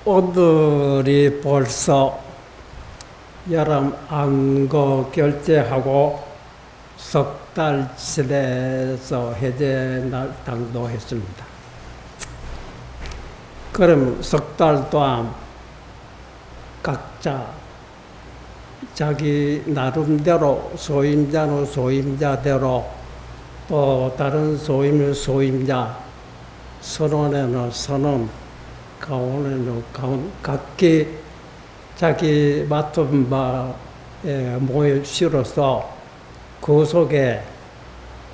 오늘이 벌써 여름 안거 결제하고 석 달 지내서 해제 날 당도했습니다. 그럼 석 달 동안 각자 자기 나름대로 소임자는 소임자대로 또 다른 소임은 소임자, 선원에는 선원, 가온에는 가온, 각기 자기 맡은 바에 모여 실어서 그 속에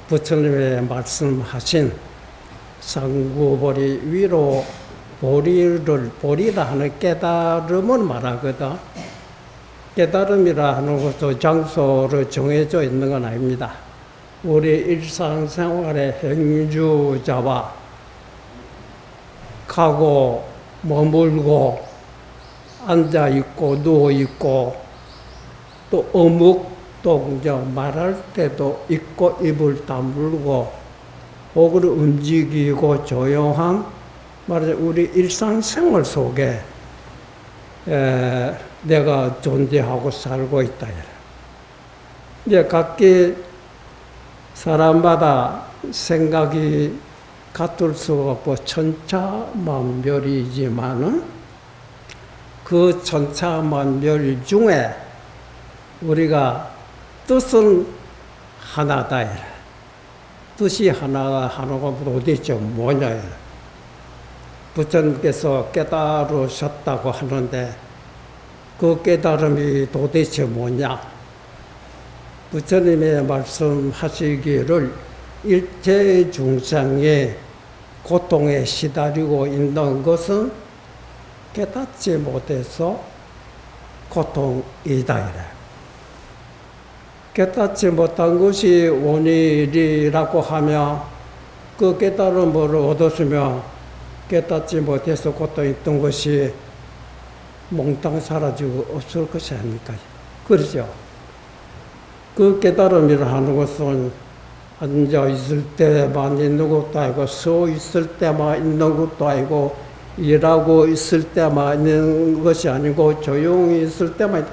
부처님의 말씀하신 상구보리 위로 보리라 하는 깨달음을 말하거든. 깨달음이라 하는 것도 장소로 정해져 있는 건 아닙니다. 우리 일상생활의 행주자와 가고 머물고 앉아있고 누워있고 또 어묵 동작 말할 때도 있고 입을 다물고 혹은 움직이고 조용한 말하자면 우리 일상생활 속에 내가 존재하고 살고 있다. 이제 각기 사람마다 생각이 같을 수가 없고 천차만별이지만은 그 천차만별 중에 우리가 뜻은 하나다. 뜻이 하나가 도대체 뭐냐. 부처님께서 깨달으셨다고 하는데 그 깨달음이 도대체 뭐냐. 부처님의 말씀하시기를 일체 중생의 고통에 시달리고 있는 것은 깨닫지 못해서 고통이다. 깨닫지 못한 것이 원인이라고 하며 그 깨달음을 얻었으며 깨닫지 못해서 고통했던 것이 몽땅 사라지고 없을 것이 아닙니까? 그렇죠? 그 깨달음이라 하는 것은 앉아 있을 때만 있는 것도 아니고 서 있을 때만 있는 것도 아니고 일하고 있을 때만 있는 것이 아니고 조용히 있을 때만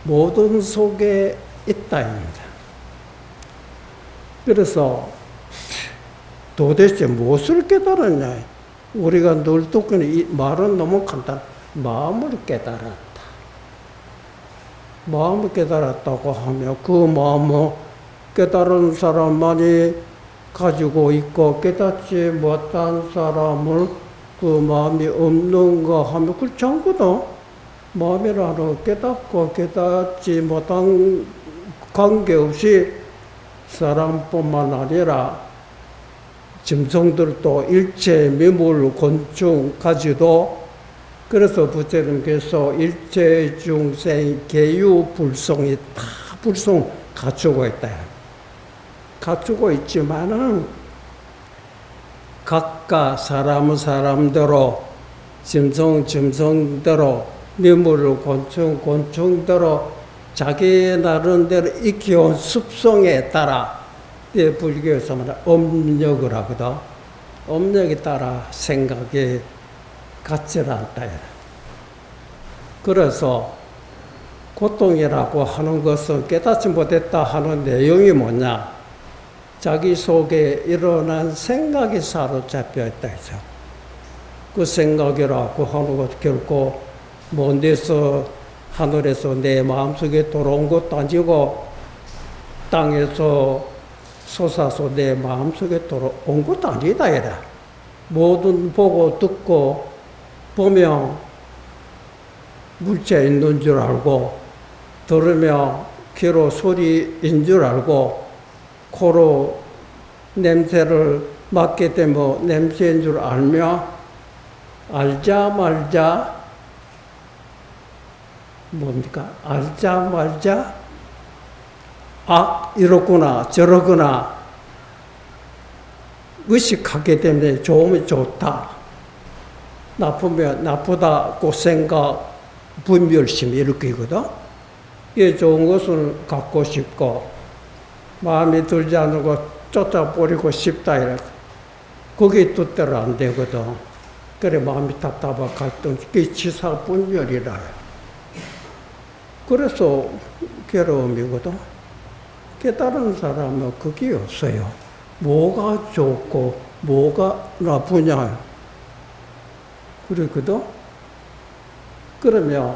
모든 속에 있다입니다. 그래서 도대체 무엇을 깨달았냐? 우리가 늘 듣는 이 말은 너무 간단. 마음을 깨달았다. 마음을 깨달았다고 하며 그 마음을 깨달은 사람만이 가지고 있고 깨닫지 못한 사람은 그 마음이 없는가 하면 그 전부 다 마음이라는 깨닫고 깨닫지 못한 관계없이 사람뿐만 아니라 짐승들도 일체 미물 곤충까지도 그래서 부처님께서 일체 중생 계유 불성이 다 불성 갖추고 있다. 갖추고 있지만은 각각 사람은 사람대로 짐승대로 미물 곤충대로 자기 나름대로 익혀온 습성에 따라 불교에서 말하는 업력을 하거든. 업력에 따라 생각이 같지 않다. 그래서 고통이라고 하는 것은 깨닫지 못했다 하는 내용이 뭐냐? 자기 속에 일어난 생각이 사로잡혀 있다 해서 그 생각이라고 하는 것 결코 먼 데서 하늘에서 내 마음속에 들어온 것도 아니고 땅에서 솟아서 내 마음속에 들어온 것도 아니다. 이래. 뭐든 보고 듣고 보면 물체 있는 줄 알고 들으며 귀로 소리인 줄 알고 코로 냄새를 맡게 되면 냄새인 줄 알며 알자 말자 뭡니까? 알자 말자 이렇구나 저러구나 의식하게 되면 좋으면 좋다 나쁘면 나쁘다고 생각 분별심이 이렇게거든. 이게 좋은 것을 갖고 싶고 마음에 들지 않는 것 쫓아버리고 싶다 이래. 그게 뜻대로 안 되거든. 그래 마음이 답답하고 갈등, 그게 지사분별이라. 그래서 괴로움이거든. 깨달은 사람은 그게 없어요. 뭐가 좋고 뭐가 나쁘냐. 그러거든. 그러면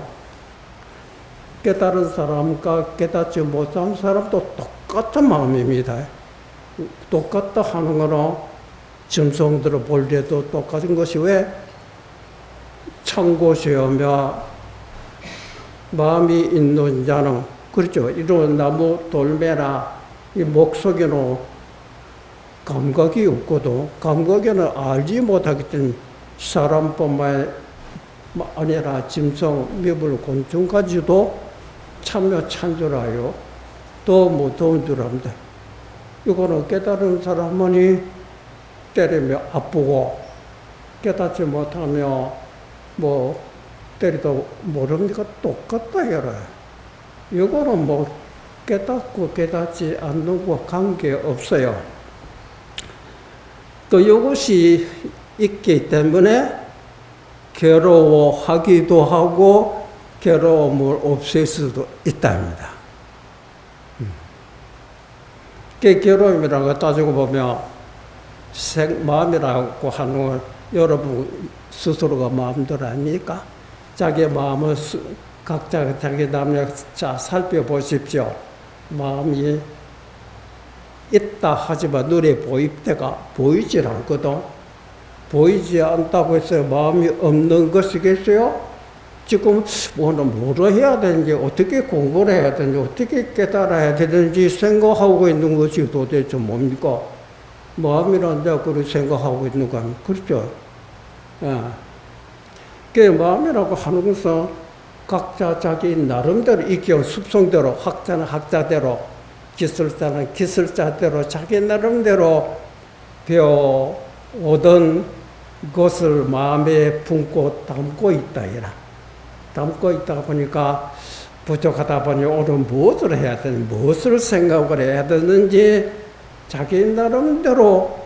깨달은 사람과 깨닫지 못한 사람도 똑같은 마음입니다. 똑같다 하는 거는 짐승들을 볼 때도 똑같은 것이 왜? 참고시오며 마음이 있는 자는, 그렇죠. 이런 나무 돌매나 이 목속에는 감각이 없거든. 감각에는 알지 못하기 때문에 사람뿐만 아니라 짐승, 미물, 곤충까지도 참여찬 줄 알아요. 더 무서운 줄 압니다. 이거는 깨달은 사람만이 때리면 아프고 깨닫지 못하면 뭐 때리도 모릅니까? 똑같다 이거라. 이거는 뭐 깨닫고 깨닫지 않는 거 관계없어요. 또 이것이 있기 때문에 괴로워하기도 하고 괴로움을 없앨 수도 있답니다. 그 괴로움이라는 거 따지고 보면 마음이라고 하는 건 여러분 스스로가 마음대로 아닙니까? 자기 마음을 각자 자기 남녀 자 살펴보십시오. 마음이 있다 하지만 눈에 보일 때가 보이질 않거든. 보이지 않다고 해서 마음이 없는 것이겠어요? 지금 오늘 뭐를 해야 되는지, 어떻게 공부를 해야 되는지, 어떻게 깨달아야 되는지 생각하고 있는 것이 도대체 뭡니까? 마음이란 자 그걸 생각하고 있는 거 아닙니까? 그렇죠? 예. 그 마음이라고 하는 것은 각자 자기 나름대로 익혀 습성대로, 학자는 학자대로, 기술자는 기술자대로 자기 나름대로 배워오던 것을 마음에 품고 담고 있다 이라. 담고 있다 보니까 부족하다 보니 오늘 무엇을 해야 되는지, 무엇을 생각을 해야 되는지 자기 나름대로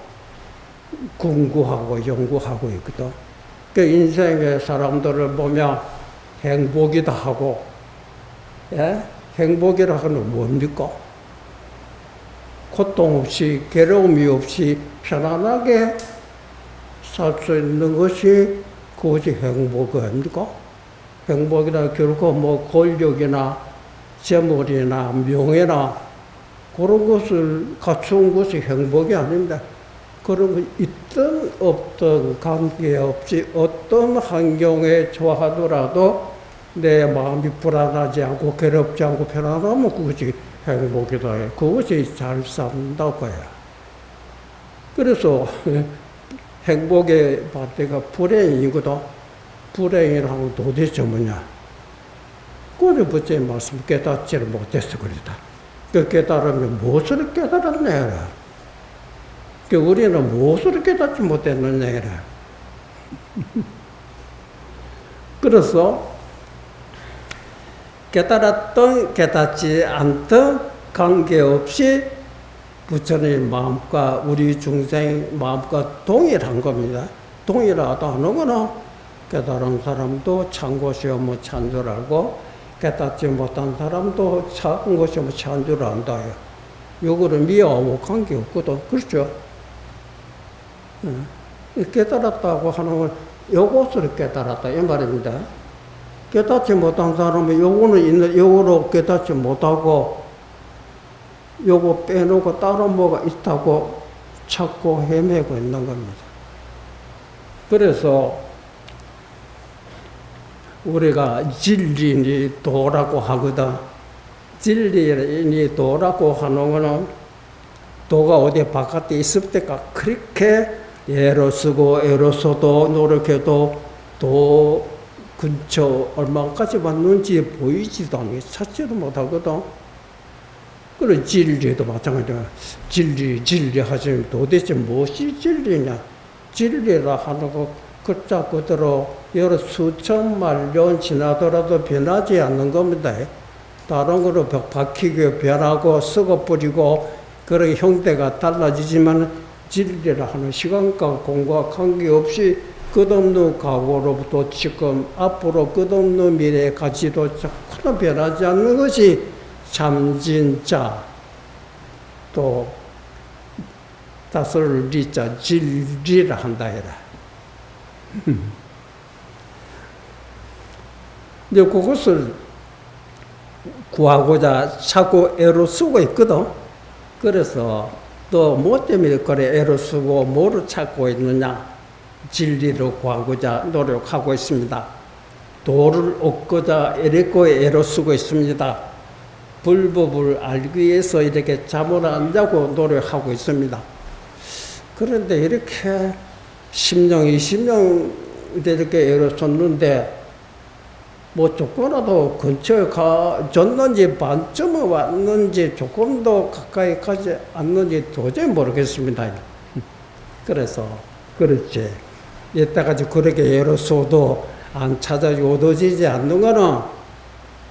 공부하고 연구하고 있거든. 그 인생의 사람들을 보면 행복이다 하고, 예? 행복이라 하는 뭡니까? 고통 없이, 괴로움이 없이 편안하게 살 수 있는 것이 그것이 행복 아닙니까? 행복이라 결코 뭐 권력이나 재물이나 명예나 그런 것을 갖춘 것이 행복이 아닙니다. 그런 거 있든 없든 관계없이 어떤 환경에 처하더라도 내 마음이 불안하지 않고 괴롭지 않고 편안하면 그것이 행복이다. 그것이 잘 산다고 해요. 그래서 행복의 반대가 불행이거든. 불행이라고 도대체 뭐냐. 그걸 부처의 말씀 깨닫지를 못해서 그러다. 그 깨달으면 무엇을 깨달았냐. 그 우리는 무엇을 깨닫지 못했느냐. 그래서 깨달았던 깨닫지 않던 관계없이 부처님 마음과 우리 중생 마음과 동일한 겁니다. 동일하다 하는 거는 깨달은 사람도 찬 것이 뭐 찬 줄 알고 깨닫지 못한 사람도 찬 것이 뭐 찬 줄 안다. 요거를 미워하고 관계없거든. 그렇죠? 깨달았다고 하는 건 요것을 깨달았다 이 말입니다. 깨닫지 못한 사람은 요거는 있는 요거로 깨닫지 못하고 요거 빼놓고 다른 뭐가 있다고 찾고 헤매고 있는 겁니다. 그래서 우리가 진리니 도라고 하거든. 진리니 도라고 하는 거는 도가 어디 바깥에 있을 때가 그렇게 애로 쓰고 애로 써도 노력해도 도 근처 얼마까지 왔는지 보이지도 않고 찾지도 못하거든. 그런 진리도 마찬가지야. 진리 하시면 도대체 무엇이 진리냐? 진리라 하는 거 글자 그대로 여러 수천만 년 지나더라도 변하지 않는 겁니다. 다른 거로 바뀌고 변하고 썩어버리고 그런 형태가 달라지지만 진리라 하는 시간과 공과 관계없이 끝없는 과거로부터 지금 앞으로 끝없는 미래까지도 조금도 변하지 않는 것이 참진짜, 또 다스를 리자 진리라 한다 해라. 근데 그것을 구하고자 자꾸 애로 쓰고 있거든. 그래서 또 뭐 때문에 그래 애로 쓰고 뭐를 찾고 있느냐? 진리를 구하고자 노력하고 있습니다. 도를 얻고자 애로 쓰고 있습니다. 불법을 알기 위해서 이렇게 잠을 안 자고 노력하고 있습니다. 그런데 이렇게 10년, 20년 이렇게 애를 썼는데 뭐 조금이라도 근처에 졌는지 반쯤은 왔는지 조금 더 가까이 가지 않는지 도저히 모르겠습니다. 그래서 그렇지. 이때까지 그렇게 애를 써도 안 찾아지고 얻어지지 않는 거는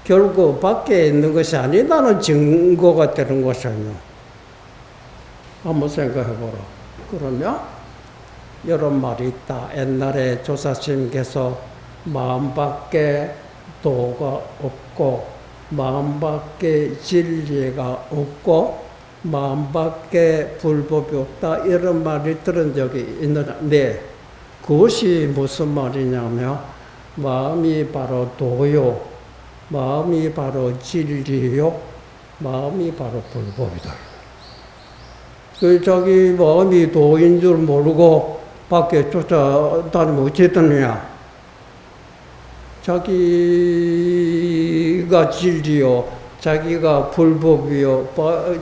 결국 밖에 있는 것이 아니다는 증거가 되는 것이에요. 한번 생각해 보라. 그러면 이런 말이 있다. 옛날에 조사스님께서 마음밖에 도가 없고 마음밖에 진리가 없고 마음밖에 불법이 없다. 이런 말을 들은 적이 있는데 그것이 무슨 말이냐면 마음이 바로 도요. 마음이 바로 진리요. 마음이 바로 불법이다. 그 자기 마음이 도인 줄 모르고 밖에 쫓아다니면 어쨌느냐. 자기가 진리요. 자기가 불법이요.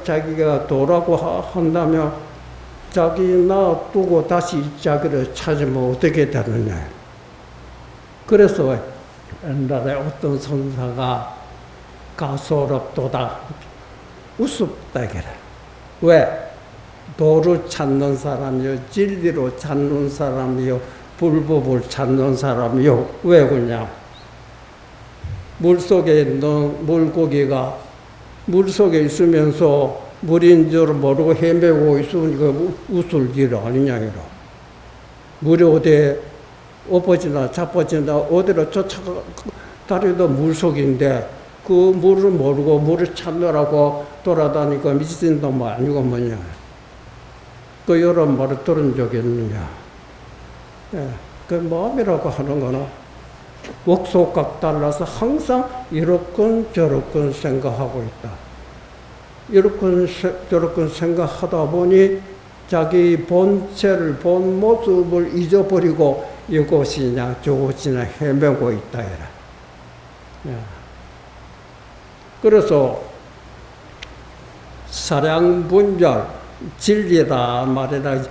자기가 도라고 한다면 자기 놔두고 다시 자기를 찾으면 어떻게 되느냐. 그래서 옛날에 어떤 선사가 가소롭도다 우습다 그래. 왜? 도를 찾는 사람이요, 진리로 찾는 사람이요, 불법을 찾는 사람이요. 왜 그러냐? 물속에 있는 물고기가 물속에 있으면서 물인 줄 모르고 헤매고 있으니까 웃을 일 아니냐 이러. 물이 어디에 엎어지나 자빠지나 어디로 쫓아다니도 물속인데 그 물을 모르고 물을 찾느라고 돌아다니까 미친 놈 아니고 뭐냐. 또 이런 말을 들은 적이 있느냐. 예, 그 마음이라고 하는 거는 옥속각 달라서 항상 이렇건 저렇건 생각하고 있다. 이렇건 저렇건 생각하다 보니 자기 본체를 본 모습을 잊어버리고 이곳이냐 저곳이냐 헤매고 있다 해라. 예. 그래서 사량분별 진리다 말이라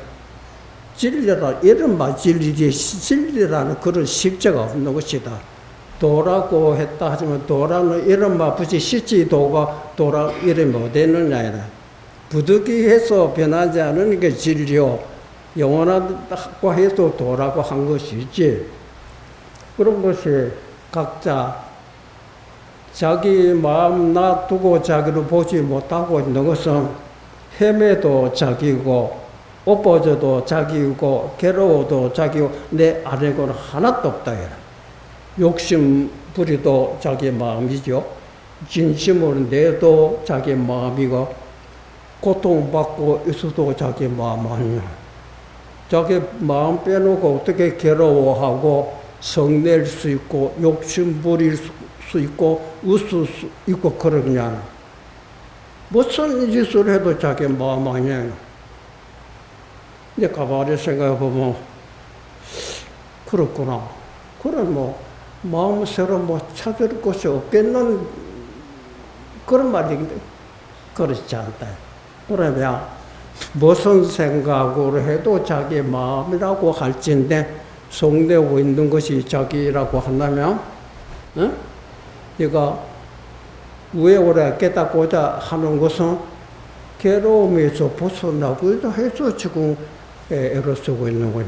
진리라 이런 말 진리라는 그런 실제가 없는 것이다. 도라고 했다 하지만 도라는 이런 말 붙이 실제 도가 도라 이름이 어디있느냐. 부득이해서 변하지 않은 게 진리요. 영원하다고 해도 도라고 한 것이지. 그런 것이 각자 자기 마음 놔두고 자기를 보지 못하고 있는 것은 헤매도 자기고 엎어져도 자기고 괴로워도 자기고 내 아래고는 하나도 없다 해라. 욕심 부리도 자기 마음이죠. 진심을 내도 자기 마음이고 고통받고 있어도 자기 마음 아니야. 자기 마음 빼놓고 어떻게 괴로워하고 성낼 수 있고 욕심 부릴 수 있고 웃을 수 있고 그러냐. 무슨 짓을 해도 자기 마음 아니야. 근데 가만히 생각해보면 그렇구나. 그래 뭐 마음새로 뭐 찾을 곳이 없겠는 그런 말인데 그렇지 않다. 그러면 무슨 생각으로 해도 자기 마음이라고 할진데 속내고 있는 것이 자기라고 한다면 네가 왜 오래 깨닫고자 하는 것은 괴로움에서 벗어나고자 해서 지금 애를 쓰고 있는 거냐.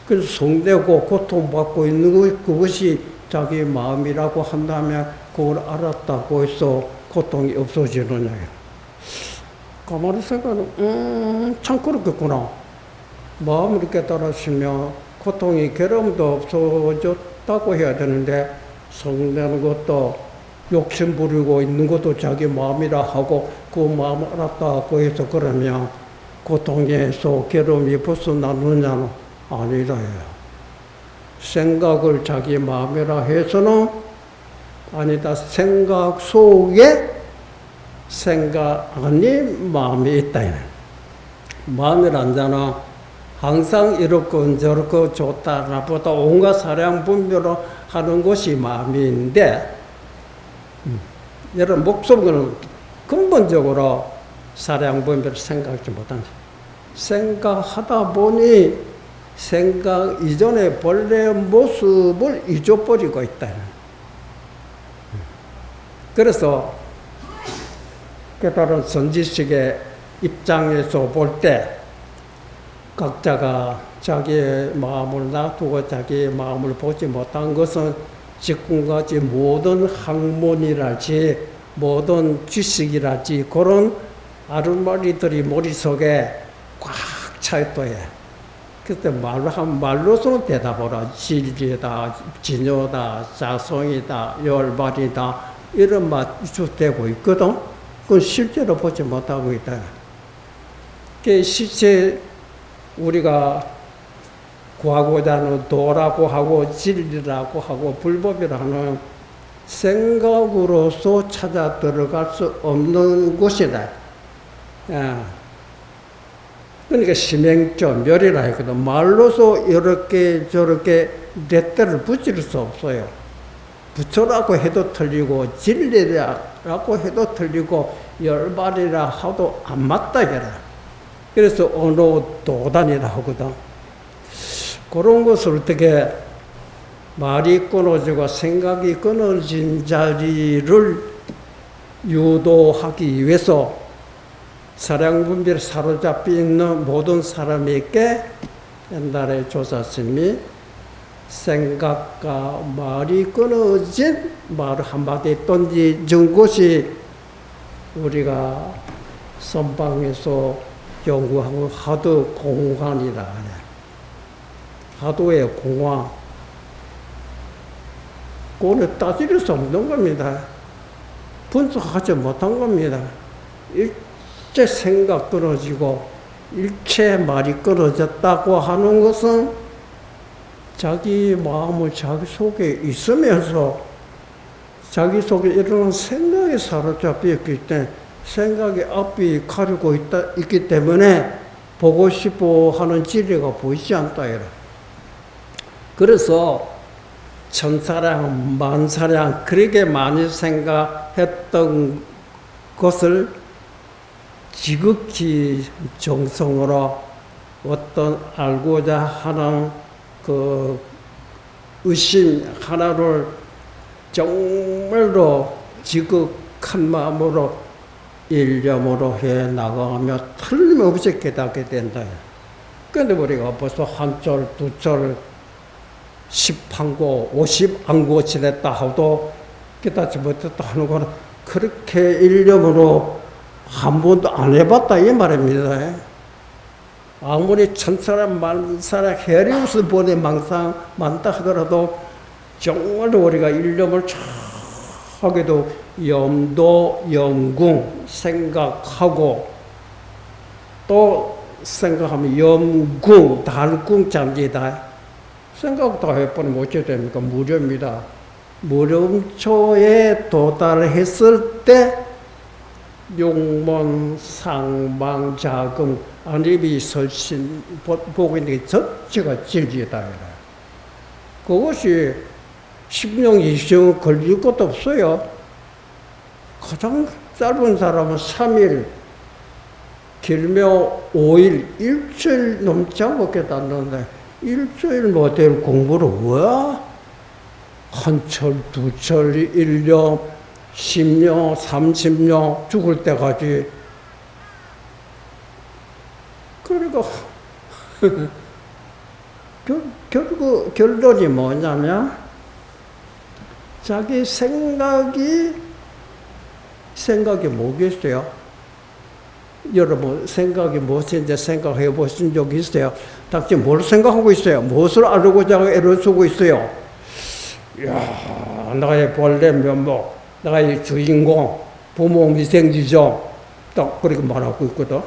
그래서 속내고 고통받고 있는 것, 그것이 자기 마음이라고 한다면 그걸 알았다고 해서 고통이 없어지느냐. 가만히 생각하면 참 그렇겠구나. 마음을 깨달았으면 고통이 괴로움도 없어졌다고 해야 되는데 성내는 것도 욕심 부리고 있는 것도 자기 마음이라 하고 그 마음 알았다고 해서 그러면 고통에서 괴로움이 벗어나느냐는 아니라 해요. 생각을 자기 마음이라 해서는 아니다. 생각 속에 생각 아닌 마음이 있다. 마음이란 자는 항상 이렇고 저렇고 좋다 나쁘다 온갖 사량 분별을 하는 것이 마음인데 여러분 목숨은 근본적으로 사량 분별을 생각하지 못한다. 생각하다 보니 생각 이전의 본래 모습을 잊어버리고 있다. 그래서 깨달은 선지식의 입장에서 볼 때 각자가 자기의 마음을 놔두고 자기의 마음을 보지 못한 것은 지금까지 모든 학문이랄지 모든 지식이랄지 그런 아르마리들이 머릿속에 꽉 차있도해. 그때 말로서는 대답하라. 진리다, 진효다, 자성이다, 열반이다 이런 말이 되고 있거든. 그건 실제로 보지 못하고 있다. 그 실제 우리가 구하고자 하는 도라고 하고 진리라고 하고 불법이라는 생각으로서 찾아 들어갈 수 없는 곳이다. 그러니까 심행조, 멸이라 했거든. 말로서 이렇게 저렇게 렛대를 붙일 수 없어요. 부처라고 해도 틀리고 진리라고 해도 틀리고 열발이라 하도 안 맞다 이거라. 그래서 어느 도단이라 하거든. 그런 것을 어떻게 말이 끊어지고 생각이 끊어진 자리를 유도하기 위해서 사량분별에 사로잡혀 있는 모든 사람에게 옛날에 조사스님이 생각과 말이 끊어진 말을 한마디 던진 것이 우리가 선방에서 연구하고 하도 공간이라 하네. 하도의 공화. 그거는 따질 수 없는 겁니다. 분석하지 못한 겁니다. 일체 생각 끊어지고 일체 말이 끊어졌다고 하는 것은 자기 마음을 자기 속에 있으면서 자기 속에 일어나는 생각에 사로잡혀 있기 때문에 생각의 앞이 가리고 있기 때문에 보고 싶어 하는 진리가 보이지 않다. 그래서 천사량, 만사량 그렇게 많이 생각했던 것을 지극히 정성으로 어떤 알고자 하는 그 의심 하나를 정말로 지극한 마음으로 일념으로 해 나가며 틀림없이 깨닫게 된다. 그런데 우리가 벌써 한 절, 두 절, 10항고, 50항고 지냈다 하도 깨닫지 못했다 하는 거는 그렇게 일념으로 한 번도 안 해봤다 이 말입니다. 아무리 천사람 만사람 헤리우스 보내 망상 많다 하더라도 정말 우리가 일념을 쫙 하게도 염도, 염궁 생각하고 또 생각하면 염궁, 달궁 잠지다. 생각 다 해보면 어찌 됩니까? 무료입니다. 무료초에 도달했을 때 용문, 상방, 자금, 안입이 설신, 보고 있는 게 전체가 진리다. 그것이 10년, 20년 걸릴 것도 없어요. 가장 짧은 사람은 3일, 길면 5일, 일주일 넘지 않고 깨닫는데 일주일 못할 공부를 왜? 한 철, 두 철, 1년, 10년, 30년 죽을 때까지. 그러니까 결국 결론이 뭐냐면 자기 생각이 뭐겠어요? 여러분 생각이 무엇인지 생각해 보신 적 있어요? 당신 뭘 생각하고 있어요? 무엇을 알고자 애를 쓰고 있어요? 이야, 나의 본래 면목, 나의 주인공, 부모 미생지죠. 딱 그렇게 말하고 있거든.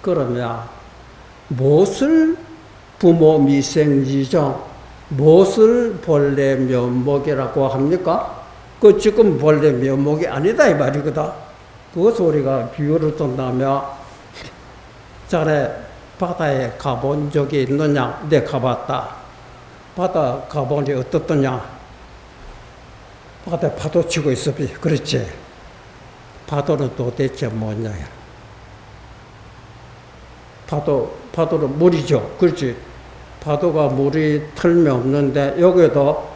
그러면 무엇을 부모 미생지죠? 무엇을 본래 면목이라고 합니까? 그 지금 본래 면목이 아니다 이 말이거든. 그것을 우리가 비유를 둔다면, 전에 바다에 가본 적이 있느냐? 네, 가봤다. 바다 가보니 어떻더냐? 바다에 파도 치고 있어. 그렇지? 파도는 도대체 뭐냐? 파도는 물이죠. 그렇지? 파도가 물이 틀림없는데, 여기도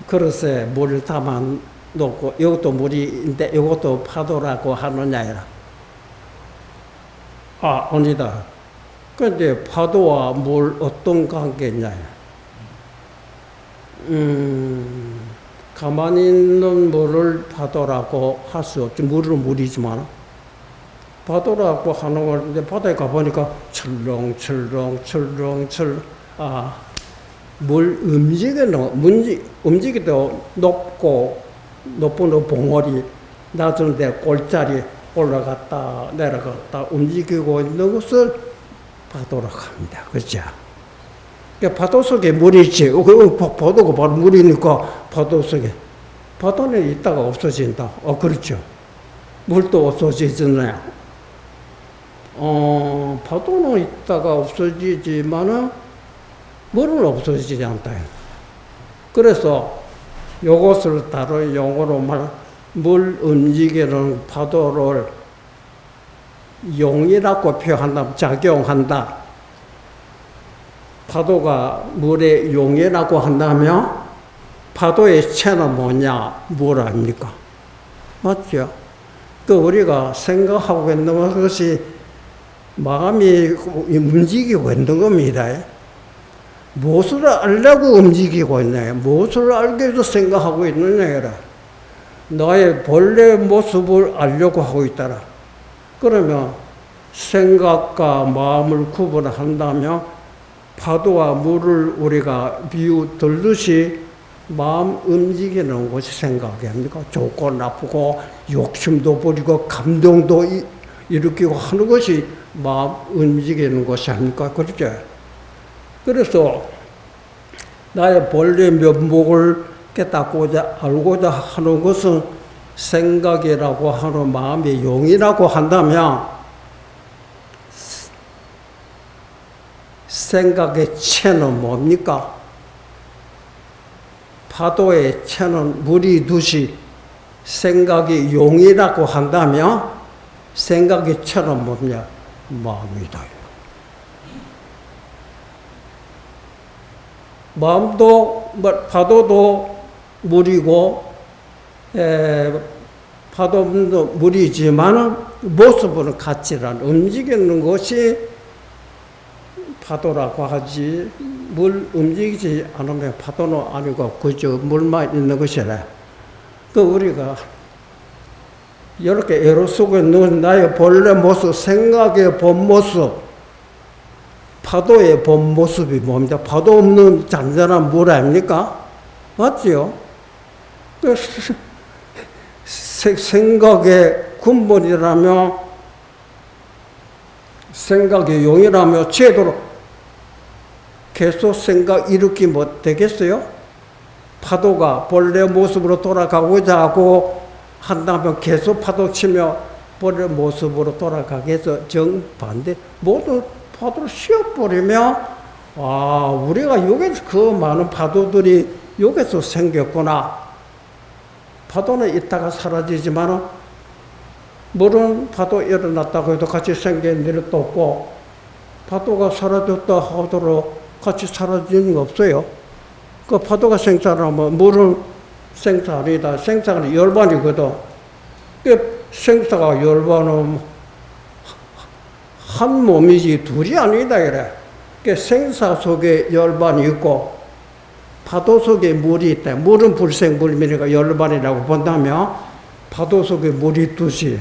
그릇에 물을 담아 놓고, 이것도 물인데, 이것도 파도라고 하느냐? 아니다. 근데 파도와 물 어떤 관계냐? 가만히 있는 물을 파도라고 할 수 없지. 물은 물이지만. 파도라고 하는 건데, 바다에 가보니까 철렁철렁, 물 움직이도 높은 봉우리, 낮은 데 골짜리 올라갔다, 내려갔다 움직이고 있는 것을 파도라고 합니다. 그렇죠? 그러니까 파도 속에 물이 있지. 파도가 바로 물이니까 파도 속에. 파도는 있다가 없어진다. 그렇죠. 물도 없어지잖아요. 파도는 있다가 없어지지만은 물은 없어지지 않다. 그래서 이것을 다른 용어로 물 움직이는 파도를 용이라고 표현한다. 작용한다. 파도가 물의 용이라고 한다면 파도의 체는 뭐냐? 물 아닙니까? 맞죠? 우리가 생각하고 있는 것이 마음이 움직이고 있는 겁니다. 무엇을 알려고 움직이고 있냐? 무엇을 알기 위해서 생각하고 있느냐? 너의 본래 모습을 알려고 하고 있다라. 그러면 생각과 마음을 구분한다면 파도와 물을 우리가 비유 들듯이 마음 움직이는 것이 생각이 아닙니까? 좋고 나쁘고 욕심도 부리고 감동도 일으키고 하는 것이 마음 움직이는 것이 아닙니까? 그렇죠? 그래서 나의 본래 면목을 깨닫고자 알고자 하는 것은 생각이라고 하는 마음의 용이라고 한다면 생각의 체는 뭡니까? 파도의 체는 물이 듯이 생각이 용이라고 한다면 생각의 체는 뭐냐? 마음이다. 마음도, 파도도 물이고, 파도도 물이지만 모습은 같지란 움직이는 것이 파도라고 하지, 물 움직이지 않으면 파도는 아니고 그저 물만 있는 것이래. 우리가 이렇게 애로 속에 넣은 나의 본래 모습, 생각의 본 모습, 파도의 본 모습이 뭡니까? 파도 없는 잔잔한 물 아닙니까? 맞지요? 생각의 근본이라며, 생각의 용이라며 제대로 계속 생각 일으키면 되겠어요? 파도가 본래 모습으로 돌아가고자 하고 한다면 계속 파도 치며 본래 모습으로 돌아가게 해서 정반대 모두 파도를 씌워버리면 우리가 여기서 그 많은 파도들이 여기서 생겼구나. 파도는 있다가 사라지지만 물은 파도 일어났다고 해도 같이 생긴 일은 또 없고 파도가 사라졌다 하더라도 같이 사라지는 게 없어요. 그 파도가 생사라면 물은 생사 아니다. 생사는 열반이거든. 그 생사가 열반은 한 몸이지 둘이 아니다 이래. 그 생사 속에 열반이 있고 파도 속에 물이 있다. 물은 불생불멸이니까 열반이라고 본다면 파도 속에 물이 있듯이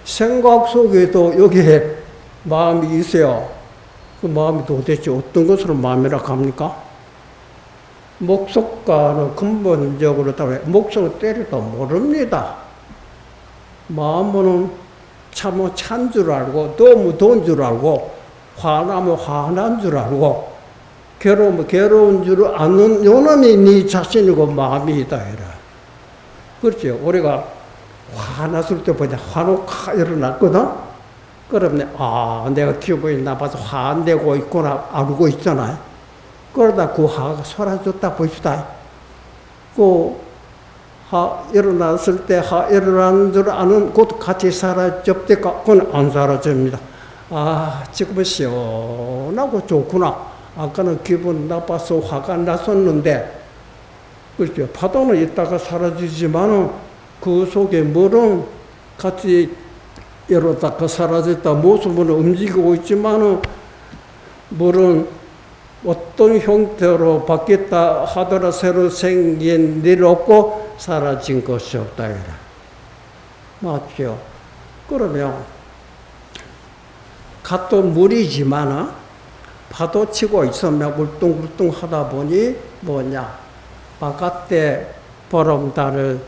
생각 속에도 여기에 마음이 있어요. 그 마음이 도대체 어떤 것으로 마음이라고 합니까? 목석과는 근본적으로 다르게 목석을 때려도 모릅니다. 마음은 참으면 찬 줄 알고, 더우면 더운 줄 알고, 화나면 화난 줄 알고, 괴로우면 괴로운 줄 아는 요놈이 네 자신이고 마음이다. 그렇죠. 우리가 화났을 때 보자 화놓고 일어났거든? 그러면 내가 기분이 나빠서 화 안 내고 있구나 알고 있잖아요. 그러다 그 화가 사라졌다 봅시다. 일어났을 때 일어나는 줄 아는 것도 같이 사라졌대까? 그건 안 사라집니다. 지금은 시원하고 좋구나. 아까는 기분 나빠서 화가 났었는데, 그렇죠. 파도는 있다가 사라지지만은 그 속에 물은 같이 이러다가 사라졌다 모습은 움직이고 있지만은 물은 어떤 형태로 바뀌었다 하더라 새로 생긴 일 없고 사라진 것이 없다. 맞죠? 그러면 같은 물이지만 파도 치고 있으면 물뚱물뚱 하다 보니 뭐냐? 바깥에 보름달을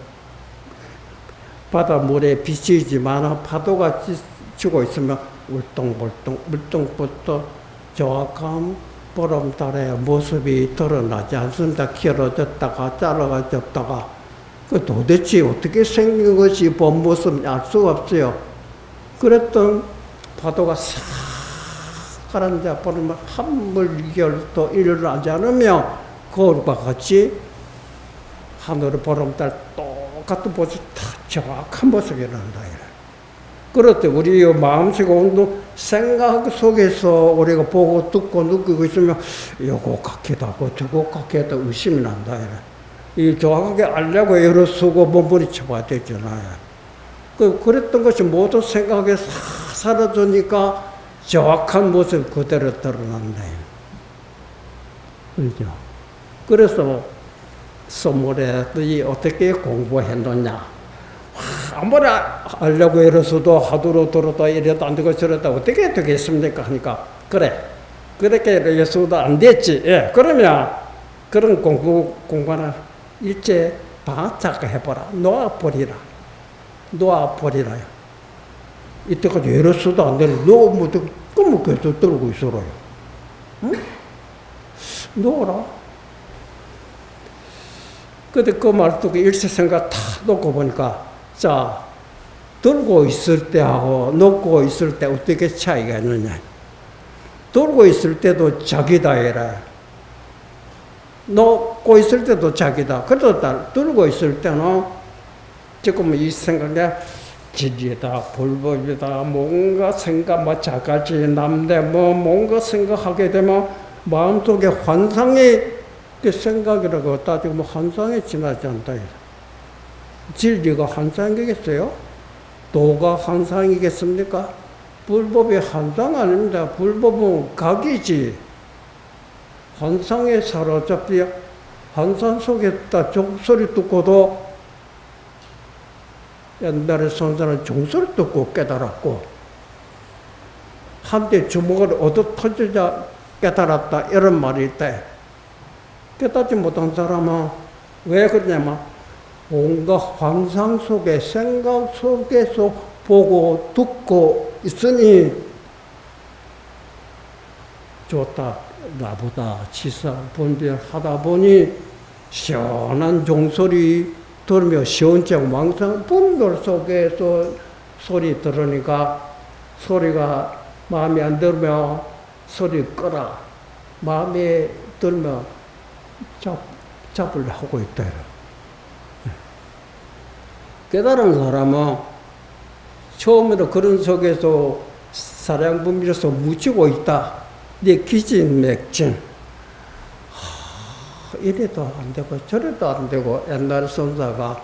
바닷물에 비치지만 파도가 치고 있으면 물뚱물뚱 정확한 보름달의 모습이 드러나지 않습니다. 길어졌다가 짧아졌다가 그 도대체 어떻게 생긴 것이 본 모습인지 알 수가 없어요. 그랬던 파도가 싹 가라앉아 버리면 한물결도 일어나지 않으며 거울과 같이 하늘의 보름달 똑같은 모습 다 정확한 모습이 난다. 그럴 때 우리 마음속 생각 속에서 우리가 보고 듣고 느끼고 있으면 요거 같기도 하고 저거 같기도 하고 의심이 난다. 이 정확하게 알려고 애를 쓰고 몸부림쳐봐야 되잖아요. 그랬던 것이 모두 생각에 사라지니까 정확한 모습 그대로 드러난다. 그렇죠? 그래서 선물에 어떻게 공부했느냐. 아무리 알려고 이래서도 하도록 들어도 이래도 안 되고 저래도 어떻게 되겠습니까? 하니까 그렇게 해서도 안 됐지. 그러면 그런 공부는 일제 바짝 해보라. 놓아버리라. 이때까지 이래서도 안 되는 너무 끄면 계속 들고 있어라요. 응? 놓아라. 근데 그 말 듣고 일체생각 다 놓고 보니까 들고 있을 때하고 놓고 있을 때 어떻게 차이가 있느냐. 들고 있을 때도 자기다 해라. 놓고 있을 때도 자기다. 그러다 들고 있을 때는 지금 이 생각에 진리다, 불법이다, 뭔가 생각, 자갈지 남대, 뭔가 생각하게 되면 마음속에 환상이 그 생각이라고 따지고 환상에 지나지 않다. 진리가 환상이겠어요? 도가 환상이겠습니까? 불법이 환상 아닙니다. 불법은 각이지. 환상에 사로잡혀 환상 속에 있다 종소리 듣고도 옛날에 선사는 종소리 듣고 깨달았고 한때 주먹을 얻어 터지자 깨달았다 이런 말이 있다. 깨닫지 못한 사람은 왜 그러냐면 온갖 환상 속에 생각 속에서 보고 듣고 있으니 좋다 나보다 치사 분별하다 보니 시원한 종소리 들으며 시원증 왕성 분별 속에서 소리 들으니까 소리가 마음에 안 들면 소리 끄라. 마음에 들면 잡으려 하고 있다. 깨달은 사람은 처음으로 그런 속에서 사량분별해서 묻히고 있다. 네 기진맥진. 이래도 안 되고 저래도 안 되고 옛날 선사가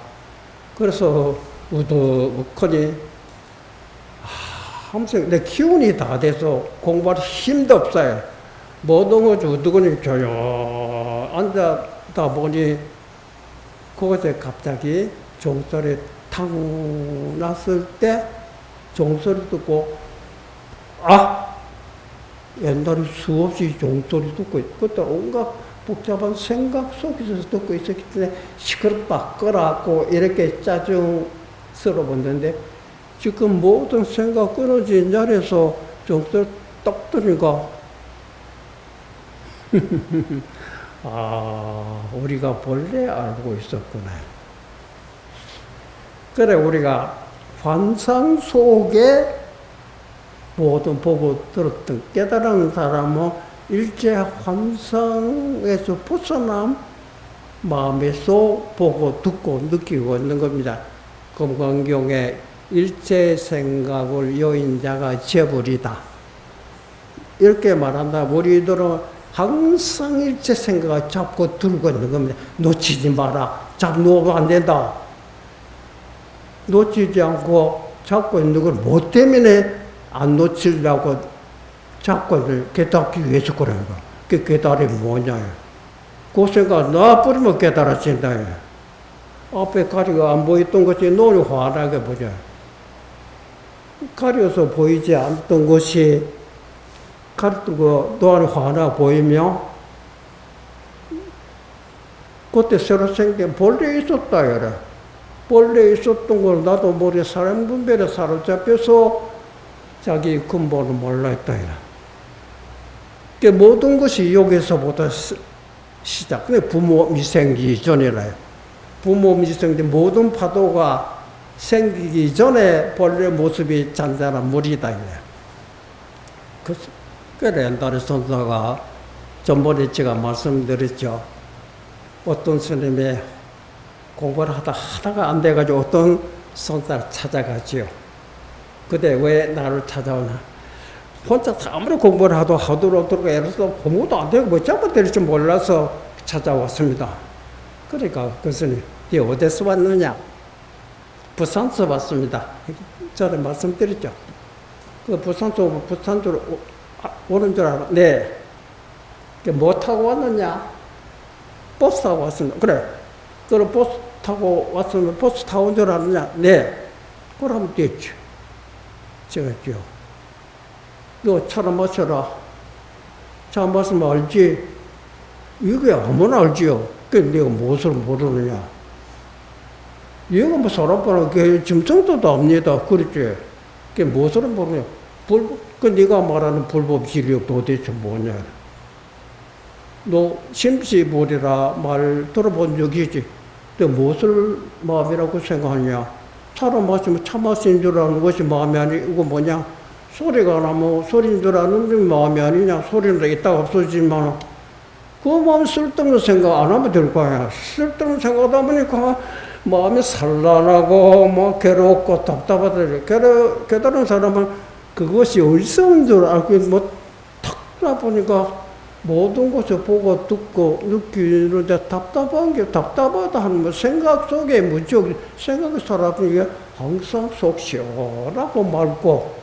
그래서 우두커니 항상 내 기운이 다 돼서 공부할 힘도 없어요. 모든 것이 우두커니 조용 앉았다 보니 그것에 갑자기 종소리 탕 났을 때 종소리 듣고, 옛날에 수없이 종소리 듣고, 그때 온갖 복잡한 생각 속에서 듣고 있었기 때문에 시끄럽다, 끄라고 이렇게 짜증스러웠는데, 지금 모든 생각 끊어진 자리에서 종소리 딱 들으니까, 우리가 본래 알고 있었구나. 그래, 우리가 환상 속에 모든 보고 들었던 깨달은 사람은 일체 환상에서 벗어남 마음에서 보고 듣고 느끼고 있는 겁니다. 금강경에 일체 생각을 여인자가 재버리다. 이렇게 말한다. 우리들은 항상 일체 생각을 잡고 들고 있는 겁니다. 놓치지 마라. 놓으면 안 된다. 놓치지 않고 잡고 있는 걸 뭐 때문에 안 놓치려고 잡고 깨닫기 위해서 그런 거야. 그 깨달음이 뭐냐. 그 생각 놔버리면 깨달아진다. 앞에 가리가 안 보였던 것이 눈이 환하게 보자. 가려서 보이지 않던 것이 가렸던 거 눈이 환하게 보이며 그때 새로 생긴 본래 있었다. 이래. 본래 있었던 걸 나도 모르게 사람 분별에 사로잡혀서 자기 근본을 몰라했다. 그 모든 것이 여기서부터 시작. 부모 미생기 전이라요. 부모 미생기 모든 파도가 생기기 전에 본래 모습이 잔잔한 물이다. 그래, 옛날에 선사가 전번에 제가 말씀드렸죠. 어떤 스님이 공부를 하다가 안 돼가지고 어떤 선사를 찾아가지요. 그때 왜 나를 찾아오나? 혼자 아무리 공부를 하도록 애로서 공부도 안 되고 뭐 잘못될 줄 몰라서 찾아왔습니다. 그러니까 그 스님, 이 어디서 왔느냐? 부산서 왔습니다. 전에 말씀드렸죠. 그 부산으로 오는 줄 알아. 네. 뭐 타고 왔느냐? 버스 타고 왔습니다. 그래. 그럼 버스 타고 왔으면 버스 타고 온 줄 알았느냐? 네. 그러면 됐죠. 제가 했죠. 너 차를 마셔라. 차 마시면 알지? 이게 아무나 알지요. 그 내가 무엇을 모르느냐? 얘가 뭐 사람 보는 게 짐승도 압니다. 그렇지? 그게 무엇을 모르냐? 그 네가 말하는 불법 진력 도대체 뭐냐? 너 심시보리라 말 들어본 적이 있지? 너 무엇을 마음이라고 생각하냐? 차를 마시면 차 마시는 줄 아는 것이 마음이 아니고 뭐냐? 소리가 나면 소리인 줄 아는 게 마음이 아니냐? 소리는 있다가 없어지지만 그 마음 쓸데없는 생각 안 하면 될 거야. 쓸데없는 생각하다 보니까 마음이 산란하고 뭐 괴롭고 답답하다. 깨달은 사람은 그것이 어리석은 줄 알고 뭐 탁 하다 보니까 모든 것을 보고 듣고 느끼는데 답답하다 하는 뭐 생각 속에 무척 생각이 살아보니까 항상 속 시원하고 맑고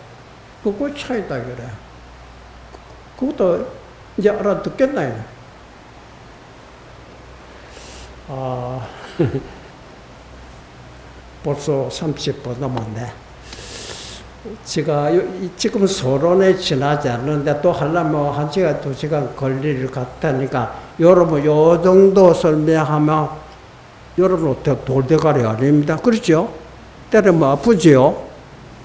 그거 차이다 그래. 그것도 이제 알아듣겠나. 벌써 30분 넘었네. 제가 지금 서론에 지나지 않는데 또 하려면 1시간, 2시간 걸릴 것 같으니까 여러분 요 정도 설명하면 여러분 어떻게 돌대가리 아닙니다. 그렇죠? 때리면 아프지요?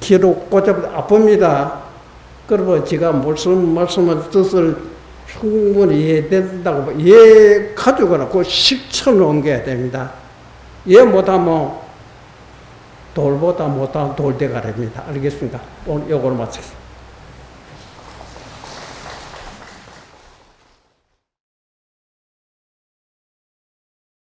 귀로 꽂아도 아픕니다. 그러면 제가 말씀한 뜻을 충분히 이해된다고 이해 가지고는 그 실천을 옮겨야 됩니다. 이해 못하면 돌보다 못하면 돌대가리입니다. 알겠습니까? 오늘 이거로 마치겠습니다.